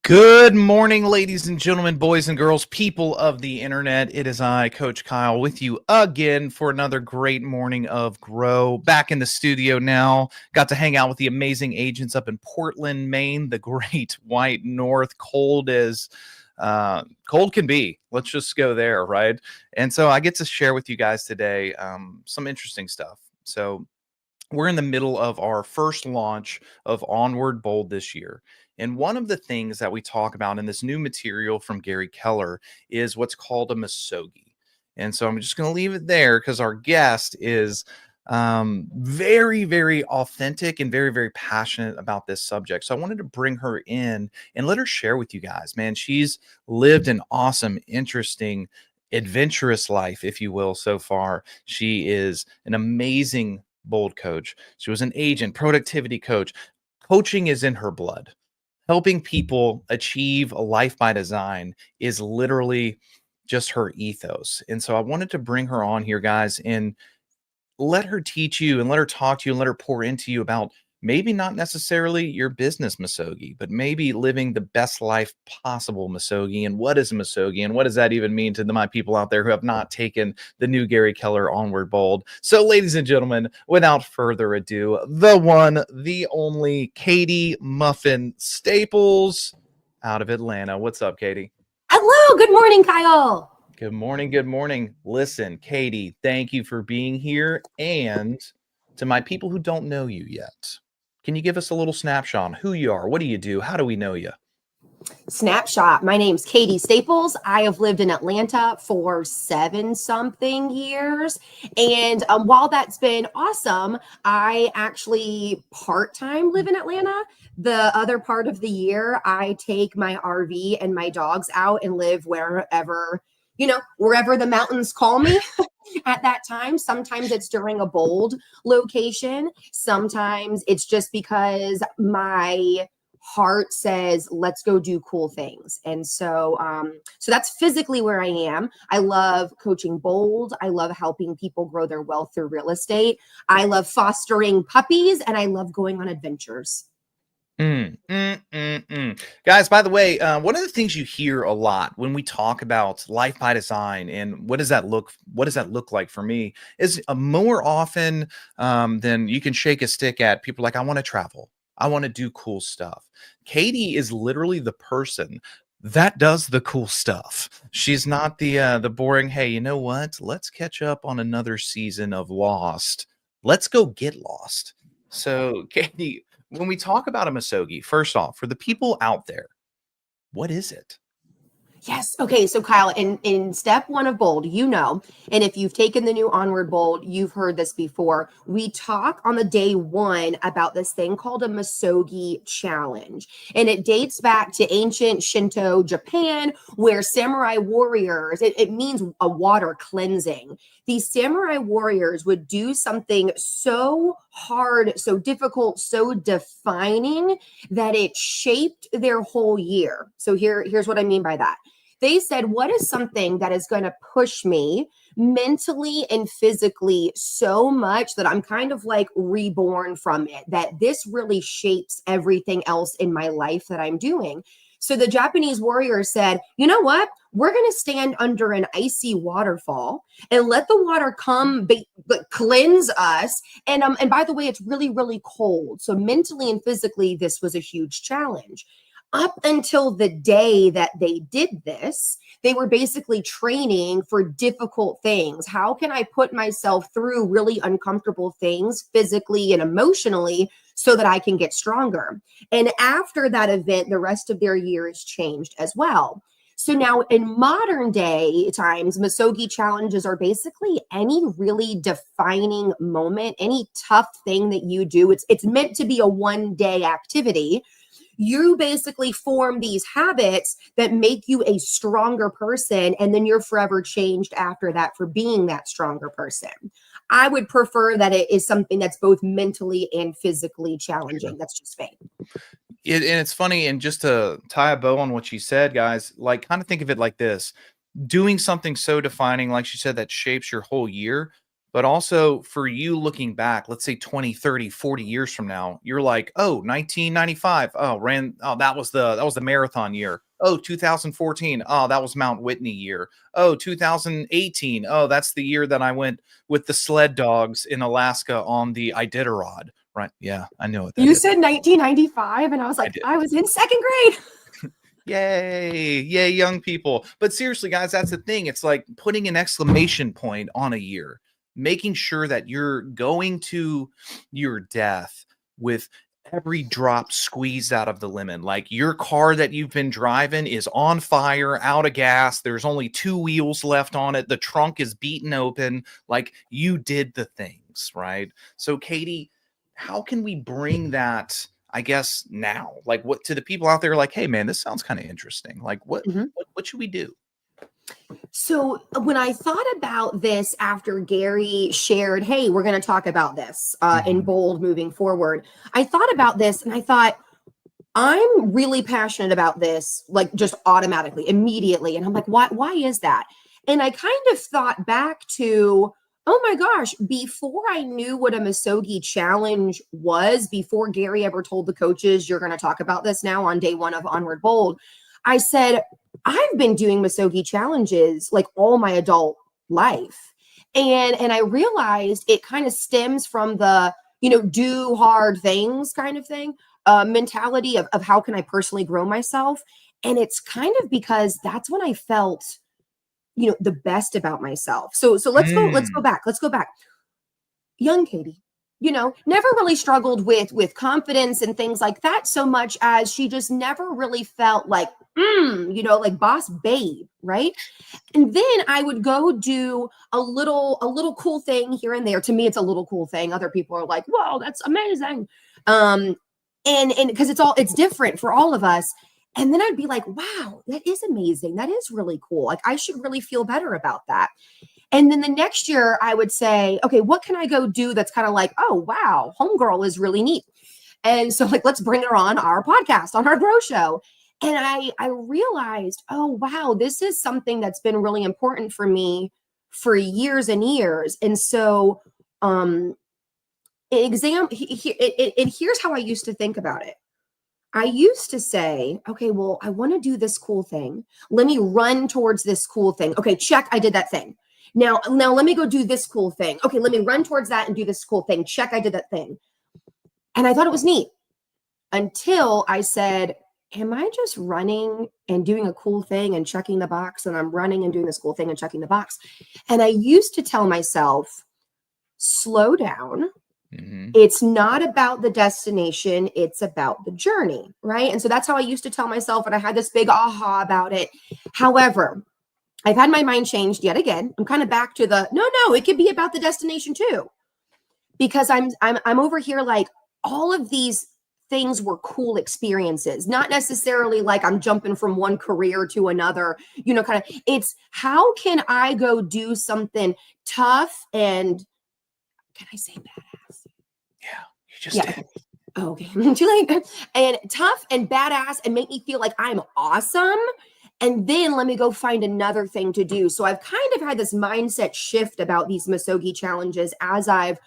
Good morning, ladies and gentlemen, boys and girls, people of the internet. It is I, Coach Kyle, with you again for another great morning of Grow. Back in the studio now. Got to hang out with the amazing agents up in Portland, Maine, the great white north, cold as cold can be. Let's just go there, right? And so I get to share with you guys today some interesting stuff. So we're in the middle of our first launch of Onward Bold this year. And one of the things that we talk about in this new material from Gary Keller is what's called a misogi. And so I'm just going to leave it there because our guest is very, very authentic and very, very passionate about this subject. So I wanted to bring her in and let her share with you guys, man. She's lived an awesome, interesting, adventurous life, if you will, so far. She is an amazing bold coach. She was an agent, productivity coach. Coaching is in her blood. Helping people achieve a life by design is literally just her ethos. And so I wanted to bring her on here, guys, and let her teach you and let her talk to you and let her pour into you about maybe not necessarily your business misogi, but maybe living the best life possible misogi. And what is a misogi? And what does that even mean to my people out there who have not taken the new Gary Keller Onward Bold? So, ladies and gentlemen, without further ado, the one, the only Katie Muffin Staples out of Atlanta. What's up, Katie? Hello, good morning, Kyle. Good morning. Good morning. Listen, Katie, thank you for being here. And to my people who don't know you yet, can you give us a little snapshot on who you are? What do you do? How do we know you? Snapshot. My name's Katie Staples. I have lived in Atlanta for 7-something years. And while that's been awesome, I actually part-time live in Atlanta. The other part of the year, I take my RV and my dogs out and live wherever the mountains call me at that time. Sometimes it's during a bold location. Sometimes it's just because my heart says, let's go do cool things. And so that's physically where I am. I love coaching bold. I love helping people grow their wealth through real estate. I love fostering puppies, and I love going on adventures. Guys, by the way, one of the things you hear a lot when we talk about life by design and what does that look like for me is more often than you can shake a stick at, people are like, I want to travel. I want to do cool stuff. Katie is literally the person that does the cool stuff. She's not the boring, hey, you know what? Let's catch up on another season of Lost. Let's go get lost. So, Katie, when we talk about a misogi, first off, for the people out there, what is it? Yes. Okay. So Kyle, in step one of bold, and if you've taken the new Onward Bold, you've heard this before. We talk on the day one about this thing called a misogi challenge. And it dates back to ancient Shinto Japan, where samurai warriors, it means a water cleansing. These samurai warriors would do something so hard, so difficult, so defining that it shaped their whole year. So here's what I mean by that. They said, what is something that is going to push me mentally and physically so much that I'm kind of like reborn from it, that this really shapes everything else in my life that I'm doing? So the Japanese warrior said, you know what? We're going to stand under an icy waterfall and let the water come cleanse us. And by the way, it's really, really cold. So mentally and physically, this was a huge challenge. Up until the day that they did this, they were basically training for difficult things. How can I put myself through really uncomfortable things physically and emotionally so that I can get stronger? And after that event, the rest of their year is changed as well. So now in modern day times, misogi challenges are basically any really defining moment, any tough thing that you do. It's meant to be a one-day activity. You basically form these habits that make you a stronger person, and then you're forever changed after that for being that stronger person. I would prefer that it is something that's both mentally and physically challenging. That's just me. And it's funny, and just to tie a bow on what you said, guys, like kind of think of it like this: doing something so defining, like she said, that shapes your whole year. But also for you looking back, let's say 20, 30, 40 years from now, you're like, oh, 1995. That was the marathon year. Oh, 2014. Oh, that was Mount Whitney year. Oh, 2018. Oh, that's the year that I went with the sled dogs in Alaska on the Iditarod. Right. Yeah, I know what that You is. said 1995, and I was I like, did. I was in second grade. Yay, yay, young people. But seriously, guys, that's the thing. It's like putting an exclamation point on a year, making sure that you're going to your death with every drop squeezed out of the lemon. Like your car that you've been driving is on fire, out of gas. There's only two wheels left on it. The trunk is beaten open. Like you did the things, right? So, Katie, how can we bring that? I guess now, like what to the people out there, like, hey man, this sounds kind of interesting. Like, Mhm. what should we do? So when I thought about this after Gary shared, hey, we're going to talk about this in Mhm. bold moving forward, I thought about this and I thought, I'm really passionate about this, like just automatically, immediately. And I'm like, why is that? And I kind of thought back to, oh my gosh, before I knew what a Misogi challenge was, before Gary ever told the coaches, you're going to talk about this now on day one of Onward Bold, I said, I've been doing Misogi challenges like all my adult life. And I realized it kind of stems from the, do hard things kind of thing, mentality of how can I personally grow myself. And it's kind of because that's when I felt, the best about myself. So let's go Mm. back. Let's go back. Young Katie, never really struggled with confidence and things like that so much as she just never really felt like, like boss babe, right? And then I would go do a little cool thing here and there. To me, it's a little cool thing. Other people are like, whoa, that's amazing. Um, and because it's different for all of us. And then I'd be like, wow, that is amazing. That is really cool. Like I should really feel better about that. And then the next year I would say, okay, what can I go do that's kind of like, oh wow, homegirl is really neat. And so like let's bring her on our podcast, on our Grow Show. And I realized, oh wow, this is something that's been really important for me for years and years. And so um and here's how I used to think about it. I used to say, okay, well, I want to do this cool thing. Let me run towards this cool thing. Okay, check, I did that thing. Now let me go do this cool thing. Okay, let me run towards that and do this cool thing. Check, I did that thing. And I thought it was neat until I said, am I just running and doing a cool thing and checking the box? And I'm running and doing this cool thing and checking the box. And I used to tell myself, slow down. Mhm. It's not about the destination, it's about the journey, right? And so that's how I used to tell myself, and I had this big aha about it. However, I've had my mind changed yet again. I'm kind of back to the no, it could be about the destination too. Because I'm over here like all of these things were cool experiences, not necessarily like I'm jumping from one career to another, kind of it's how can I go do something tough and can I say badass? Yeah, you just Yeah. did. Okay. Too late. And tough and badass and make me feel like I'm awesome. And then let me go find another thing to do. So I've kind of had this mindset shift about these Misogi challenges as I've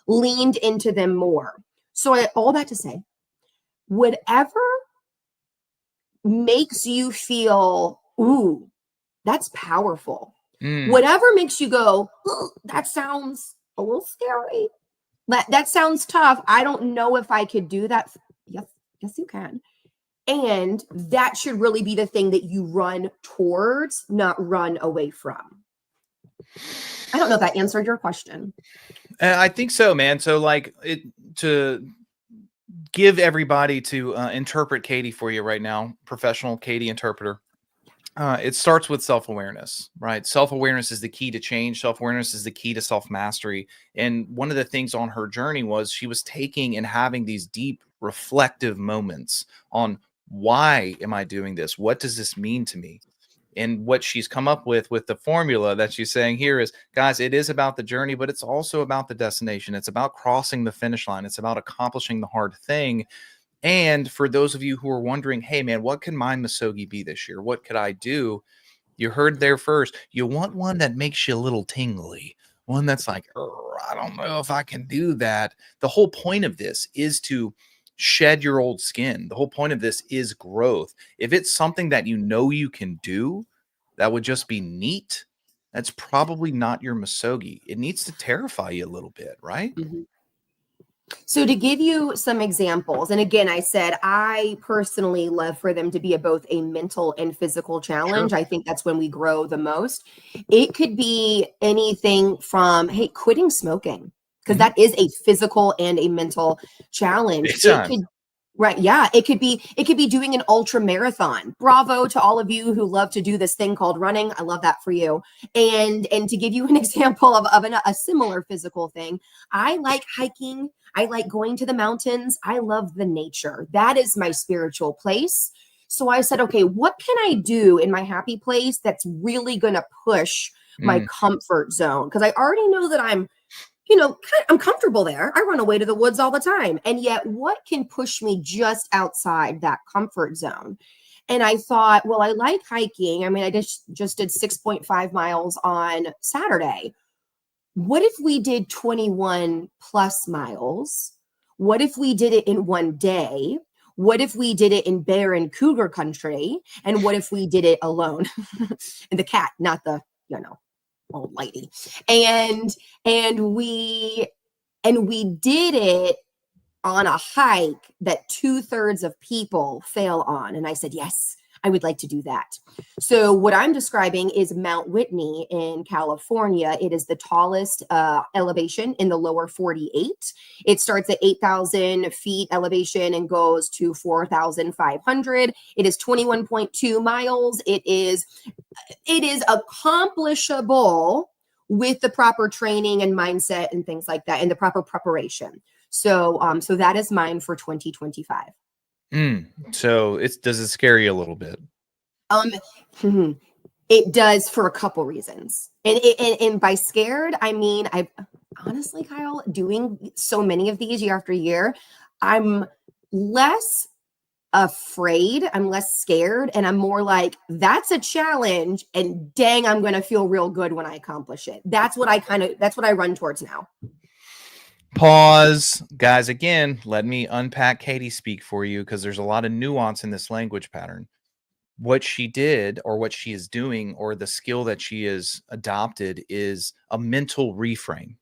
leaned into them more. So all that to say, whatever makes you feel, ooh, that's powerful. Mm. Whatever makes you go, that sounds a little scary. That sounds tough. I don't know if I could do that. Yes, you can. And that should really be the thing that you run towards, not run away from. I don't know if that answered your question. I think so, man. So like it to give everybody to interpret Katie for you right now, professional Katie interpreter. It starts with self awareness, right? Self awareness is the key to change. Self awareness is the key to self mastery. And one of the things on her journey was she was taking and having these deep reflective moments on why am I doing this? What does this mean to me? And what she's come up with the formula that she's saying here is, guys, it is about the journey, but it's also about the destination. It's about crossing the finish line. It's about accomplishing the hard thing. And for those of you who are wondering, hey, man, what can my Misogi be this year? What could I do? You heard there first. You want one that makes you a little tingly. one that's like, I don't know if I can do that. The whole point of this is to shed your old skin. The whole point of this is growth. If it's something that you know you can do, that would just be neat. That's probably not your Misogi. It needs to terrify you a little bit, right? Mhm. So to give you some examples, and again, I said I personally love for them to be both a mental and physical Sure. challenge. I think that's when we grow the most. It could be anything from, hey, quitting smoking, because Mhm. that is a physical and a mental challenge. Big It time. could Right. Yeah. It could be doing an ultra marathon. Bravo to all of you who love to do this thing called running. I love that for you. And to give you an example of a similar physical thing, I like hiking. I like going to the mountains. I love the nature. That is my spiritual place. So I said, okay, what can I do in my happy place that's really going to push my Mm, comfort zone? Because I already know that I'm comfortable there. I run away to the woods all the time. And yet, what can push me just outside that comfort zone? And I thought, well, I like hiking. I mean, I just did 6.5 miles on Saturday. What if we did 21 plus miles? What if we did it in one day? What if we did it in bear and cougar country? And what if we did it alone? And the cat, not the, old lady. And and we we did it on a hike that 2/3 of people fail on. And I said, yes, I would like to do that. So, what I'm describing is Mount Whitney in California. It is the tallest elevation in the lower 48. It starts at 8,000 feet elevation and goes to 4,500. It is 21.2 miles. It is accomplishable with the proper training and mindset and things like that and the proper preparation. So that is mine for 2025. So does it scare you a little bit? Um, it does for a couple reasons. And by scared, I mean, I honestly, Kyle, doing so many of these year after year, I'm less afraid, I'm less scared, and I'm more like, that's a challenge, and dang, I'm going to feel real good when I accomplish it. That's what I run towards now. Pause. Guys, again, let me unpack Katie speak for you because there's a lot of nuance in this language pattern. What she did or what she is doing or the skill that she has adopted is a mental reframe.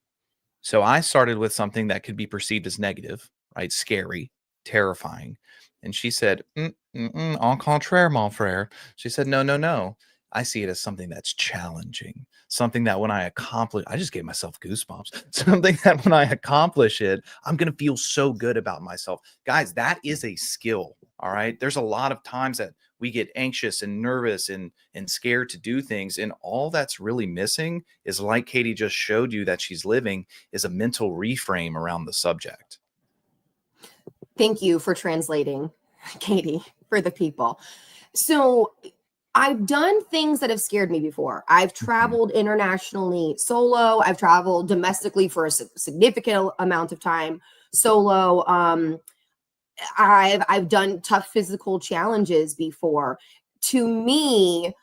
So I started with something that could be perceived as negative, right? Scary, terrifying. And she said, au contraire, mon frere. She said, no, no, no. I see it as something that's challenging, something that when I accomplish, I just gave myself goosebumps, something that when I accomplish it, I'm going to feel so good about myself. Guys, that is a skill. All right. There's a lot of times that we get anxious and nervous and scared to do things. And all that's really missing is, like Katie just showed you that she's living, is a mental reframe around the subject. Thank you for translating, Katie, for the people. So I've done things that have scared me before. I've Mhm. traveled internationally solo. I've traveled domestically for a significant amount of time solo. I've done tough physical challenges before. To me,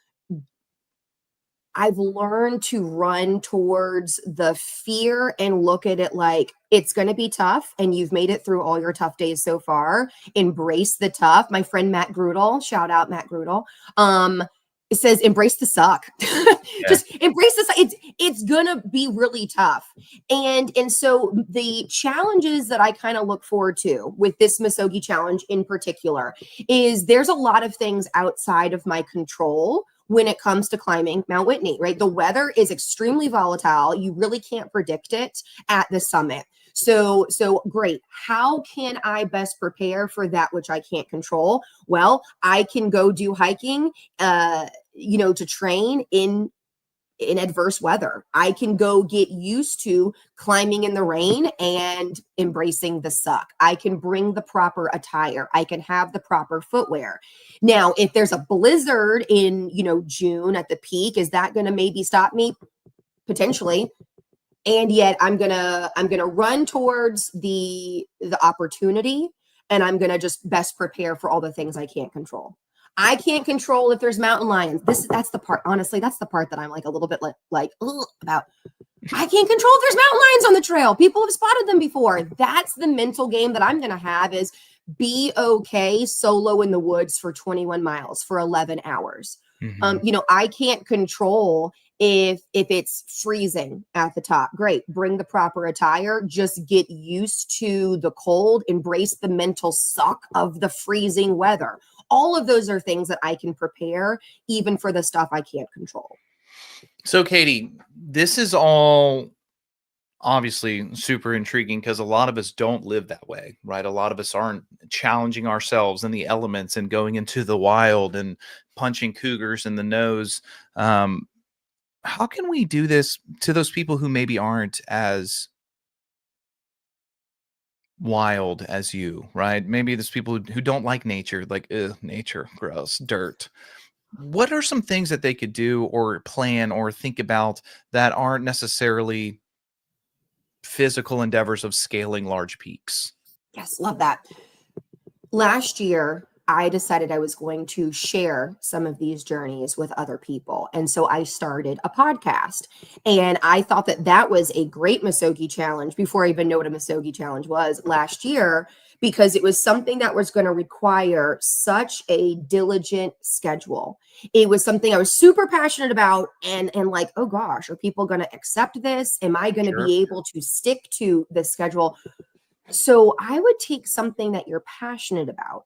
I've learned to run towards the fear and look at it like it's going to be tough and you've made it through all your tough days so far. Embrace the tough. My friend Matt Grudel, shout out Matt Grudel, it says embrace the suck. Yeah. Just embrace the suck. It's going to be really tough. And so the challenges that I kind of look forward to with this Misogi challenge in particular is there's a lot of things outside of my control when it comes to climbing Mount Whitney, right? The weather is extremely volatile. You really can't predict it at the summit. So great. How can I best prepare for that which I can't control? Well, I can go do hiking, to train in adverse weather. I can go get used to climbing in the rain and embracing the suck. I can bring the proper attire. I can have the proper footwear. Now, if there's a blizzard in, June at the peak, is that going to maybe stop me? Potentially. And yet I'm going to run towards the opportunity, and I'm going to just best prepare for all the things I can't control. I can't control if there's mountain lions. That's the part, honestly, that's the part that I'm like a little bit like ugh, about. I can't control if there's mountain lions on the trail. People have spotted them before. That's the mental game that I'm going to have is be okay solo in the woods for 21 miles for 11 hours. Mhm. I can't control if it's freezing at the top. Great. Bring the proper attire. Just get used to the cold. Embrace the mental suck of the freezing weather. All of those are things that I can prepare even for the stuff I can't control. So, Katie, this is all obviously super intriguing because a lot of us don't live that way, right? A lot of us aren't challenging ourselves in the elements and going into the wild and punching cougars in the nose. Um, how can we do this to those people who maybe aren't as wild as you, right? Maybe there's people who don't like nature, like, ugh, nature, gross, dirt. What are some things that they could do or plan or think about that aren't necessarily physical endeavors of scaling large peaks? Yes, love that. Last year, I decided I was going to share some of these journeys with other people. And so I started a podcast. And I thought that that was a great Misogi challenge before I even knew what a Misogi challenge was last year, because it was something that was going to require such a diligent schedule. It was something I was super passionate about and like, oh gosh, are people going to accept this? Am I going to Sure. be able to stick to the schedule? So I would take something that you're passionate about,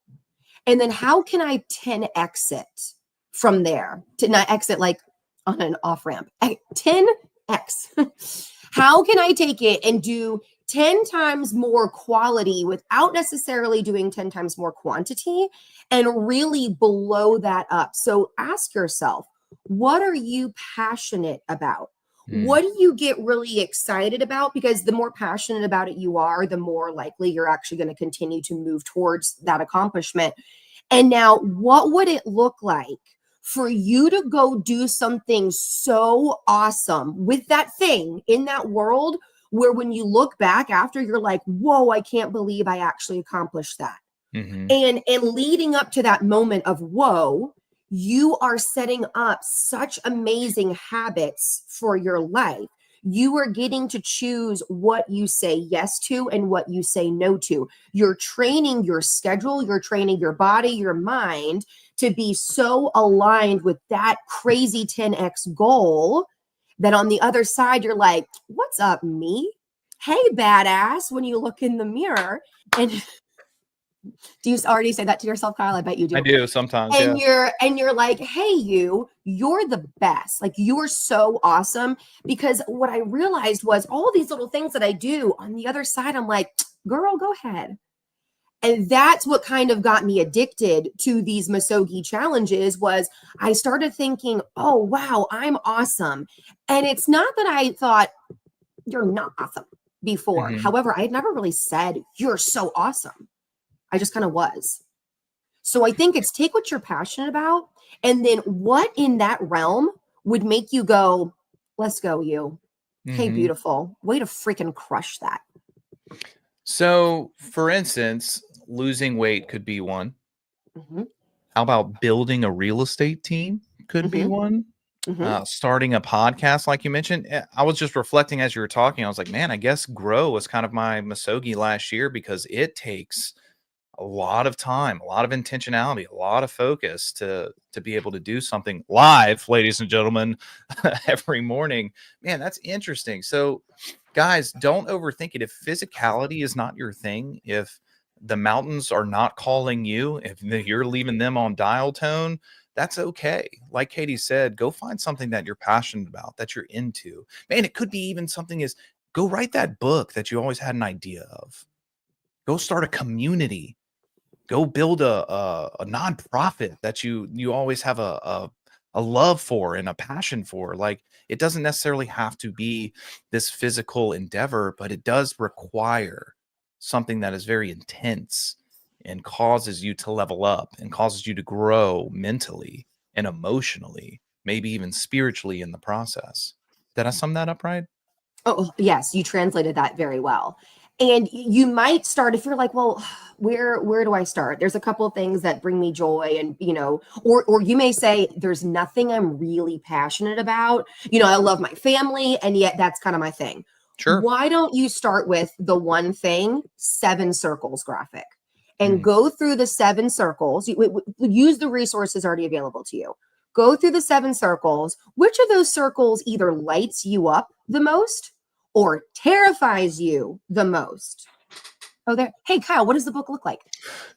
and then how can I 10x it from there to not exit like on an off ramp? 10x. How can I take it and do 10 times more quality without necessarily doing 10 times more quantity and really blow that up? So ask yourself, what are you passionate about? Mm, What do you get really excited about? Because the more passionate about it you are, the more likely you're actually going to continue to move towards that accomplishment. And now, what would it look like for you to go do something so awesome with that thing in that world where when you look back after, you're like, whoa, I can't believe I actually accomplished that. mhm. And leading up to that moment of whoa, you are setting up such amazing habits for your life. You are getting to choose what you say yes to and what you say no to. You're training your schedule, you're training your body, your mind to be so aligned with that crazy 10x goal that on the other side, you're like, what's up, me? Hey, badass, when you look in the mirror. And do you already say that to yourself, Kyle? I bet you I do. do sometimes, yeah. And you're like, hey, you're the best. Like you are so awesome. Because what I realized was all these little things that I do on the other side, I'm like, girl, go ahead. And that's what kind of got me addicted to these Misogi challenges was I started thinking, oh wow, I'm awesome. And it's not that I thought you're not awesome before. Mhm. However, I had never really said you're so awesome. I just kind of was. So I think it's take what you're passionate about and then what in that realm would make you go, let's go, you. Hey, Mhm. beautiful. Way to freaking crush that. So, for instance, losing weight could be one. Hmm. How about building a real estate team could be Hmm. one? Hmm. Starting a podcast, like you mentioned. I was just reflecting as you were talking. I was like, man, I guess grow was kind of my Misogi last year because it takes a lot of time, a lot of intentionality, a lot of focus to be able to do something live, ladies and gentlemen, every morning. Man, that's interesting. So, guys, don't overthink it. If physicality is not your thing, if the mountains are not calling you, if you're leaving them on dial tone, that's okay. Like Katie said, go find something that you're passionate about, that you're into. Man, it could be even something as go write that book that you always had an idea of. Go start a community. Go build a nonprofit that you always have a love for and a passion for. Like it doesn't necessarily have to be this physical endeavor, but it does require something that is very intense and causes you to level up and causes you to grow mentally and emotionally, maybe even spiritually in the process. Did I sum that up right? Oh, yes, you translated that very well. And you might start, if you're like, well, where do I start? There's a couple of things that bring me joy, and or you may say there's nothing I'm really passionate about. I love my family, and yet that's kind of my thing. Sure. Why don't you start with the one thing, 7 circles graphic, and go through the 7 circles. Use the resources already available to you. Go through the 7 circles. Which of those circles either lights you up the most or terrifies you the most? Oh, there. Hey, Kyle, what does the book look like?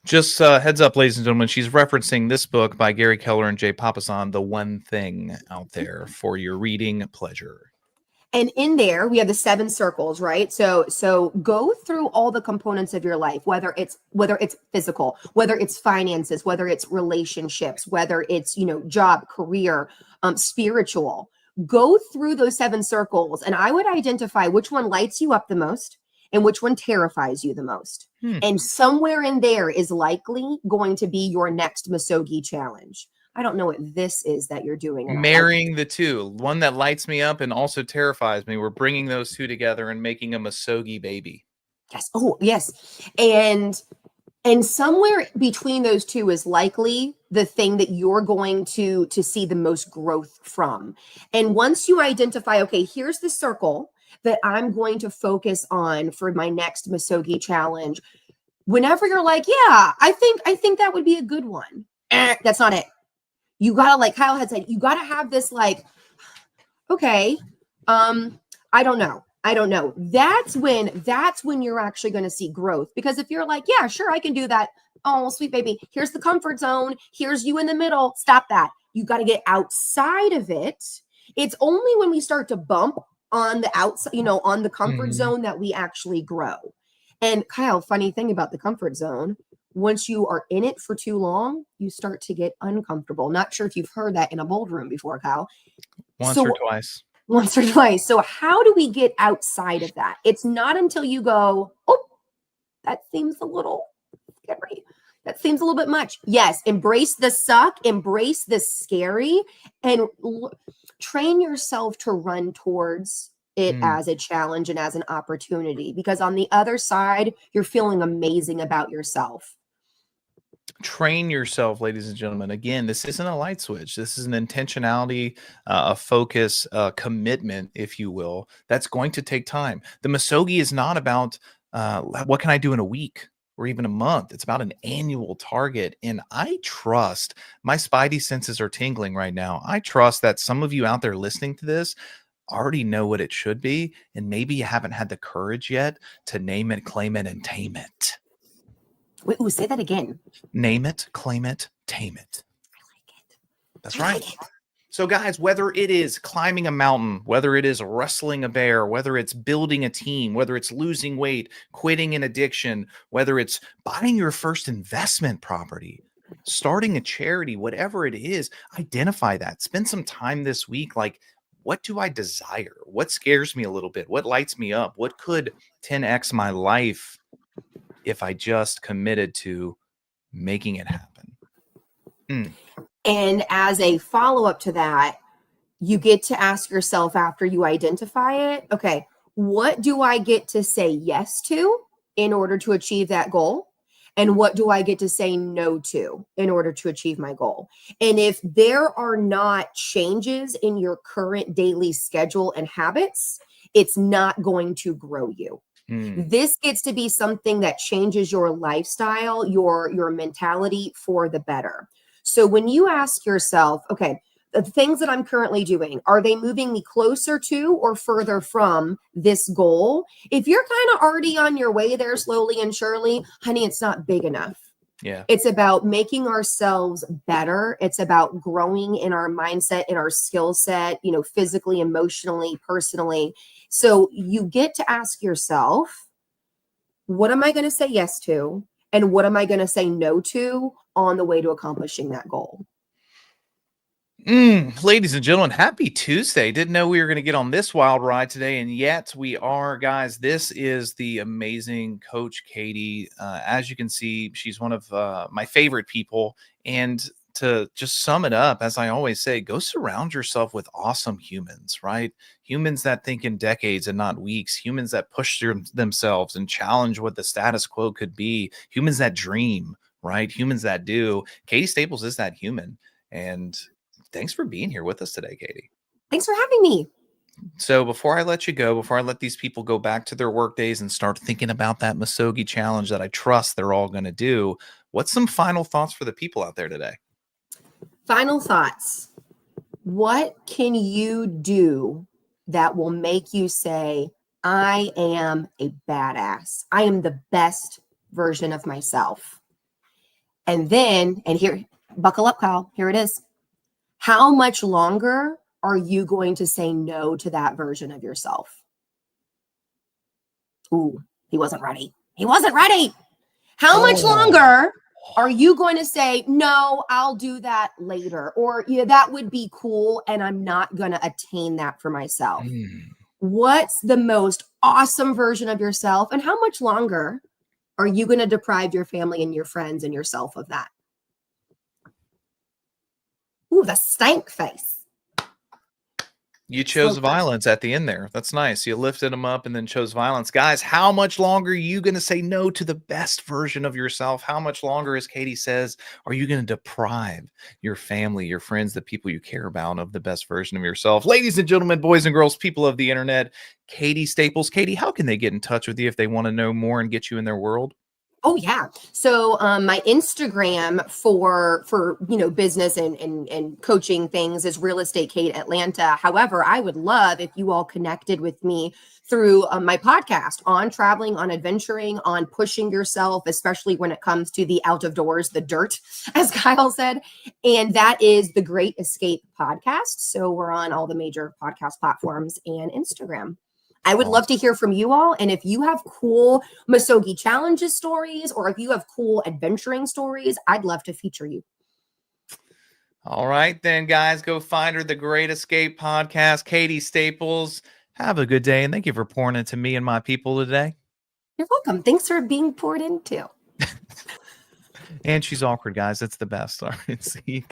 Just heads up, ladies and gentlemen, she's referencing this book by Gary Keller and Jay Papasan, The One Thing, out there for your reading pleasure. And in there, we have the 7 circles, right? So go through all the components of your life, whether it's physical, whether it's finances, whether it's relationships, whether it's, job, career, spiritual. Go through those 7 circles, and I would identify which one lights you up the most and which one terrifies you the most. And somewhere in there is likely going to be your next Misogi challenge. I don't know what this is that you're doing. Marrying the two, one that lights me up and also terrifies me. We're bringing those two together and making a Misogi baby. Yes. Oh, yes. And somewhere between those two is likely the thing that you're going to see the most growth from. And once you identify, okay, here's the circle that I'm going to focus on for my next Misogi challenge. Whenever you're like, yeah, I think that would be a good one. That's not it. You gotta, like Kyle had said, you gotta have this like, okay, I don't know. That's when you're actually going to see growth. Because if you're like, yeah, sure, I can do that. Oh, sweet baby, here's the comfort zone. Here's you in the middle. Stop that. You got to get outside of it. It's only when we start to bump on the outside, on the comfort zone, that we actually grow. And Kyle, funny thing about the comfort zone, once you are in it for too long, you start to get uncomfortable. Not sure if you've heard that in a bold room before, Kyle. Once or twice. So how do we get outside of that? It's not until you go, oh, that seems a little scary. That seems a little bit much. Yes, embrace the suck, embrace the scary, and train yourself to run towards it as a challenge and as an opportunity. Because on the other side, you're feeling amazing about yourself. Train yourself, ladies and gentlemen. Again, this isn't a light switch. This is an intentionality, a focus, a commitment, if you will. That's going to take time. The Misogi is not about what can I do in a week or even a month. It's about an annual target. And I trust, my spidey senses are tingling right now. I trust that some of you out there listening to this already know what it should be. And maybe you haven't had the courage yet to name it, claim it, and tame it. Wait, say that again. Name it, claim it, tame it. I like it. That's right. So guys, whether it is climbing a mountain, whether it is wrestling a bear, whether it's building a team, whether it's losing weight, quitting an addiction, whether it's buying your first investment property, starting a charity, whatever it is, identify that. Spend some time this week. Like, what do I desire? What scares me a little bit? What lights me up? What could 10x my life if I just committed to making it happen? And as a follow-up to that, you get to ask yourself after you identify it, okay, what do I get to say yes to in order to achieve that goal? And what do I get to say no to in order to achieve my goal? And if there are not changes in your current daily schedule and habits, it's not going to grow you. This gets to be something that changes your lifestyle, your mentality for the better. So when you ask yourself, okay, the things that I'm currently doing, are they moving me closer to or further from this goal? If you're kind of already on your way there slowly and surely, honey, it's not big enough. Yeah. It's about making ourselves better. It's about growing in our mindset, in our skill set, physically, emotionally, personally. So you get to ask yourself, what am I going to say yes to? And what am I going to say no to on the way to accomplishing that goal? Ladies and gentlemen, happy Tuesday. Didn't know we were going to get on this wild ride today, and yet we are, guys. This is the amazing Coach Katie. As you can see, she's one of my favorite people, and to just sum it up, as I always say, go surround yourself with awesome humans, right? Humans that think in decades and not weeks, humans that push themselves and challenge what the status quo could be, humans that dream, right? Humans that do. Katie Staples is that human. And thanks for being here with us today, Katie. Thanks for having me. So before I let you go, before I let these people go back to their work days and start thinking about that Misogi challenge that I trust they're all going to do, what's some final thoughts for the people out there today? Final thoughts. What can you do that will make you say, I am a badass? I am the best version of myself. And then, and here, buckle up, Kyle. Here it is. How much longer are you going to say no to that version of yourself? Ooh, he wasn't ready. He wasn't ready. How much longer are you going to say, no, I'll do that later? Or, yeah, that would be cool, and I'm not going to attain that for myself. What's the most awesome version of yourself? And how much longer are you going to deprive your family and your friends and yourself of that? Ooh, the stank face. You chose violence at the end there. That's nice. You lifted them up and then chose violence. Guys, how much longer are you going to say no to the best version of yourself? How much longer, as Katie says, are you going to deprive your family, your friends, the people you care about of the best version of yourself? Ladies and gentlemen, boys and girls, people of the internet, Katie Staples. Katie, how can they get in touch with you if they want to know more and get you in their world? Oh yeah. So my Instagram for business and coaching things is Real Estate Kate Atlanta. However, I would love if you all connected with me through my podcast on traveling, on adventuring, on pushing yourself, especially when it comes to the out of doors, the dirt, as Kyle said. And that is the Great Escape Podcast. So we're on all the major podcast platforms and Instagram. I would love to hear from you all. And if you have cool Misogi challenges stories, or if you have cool adventuring stories, I'd love to feature you. All right, then, guys, go find her, the Great Escape Podcast. Katie Staples, have a good day. And thank you for pouring into me and my people today. You're welcome. Thanks for being poured into. And she's awkward, guys. It's the best. All right, see you.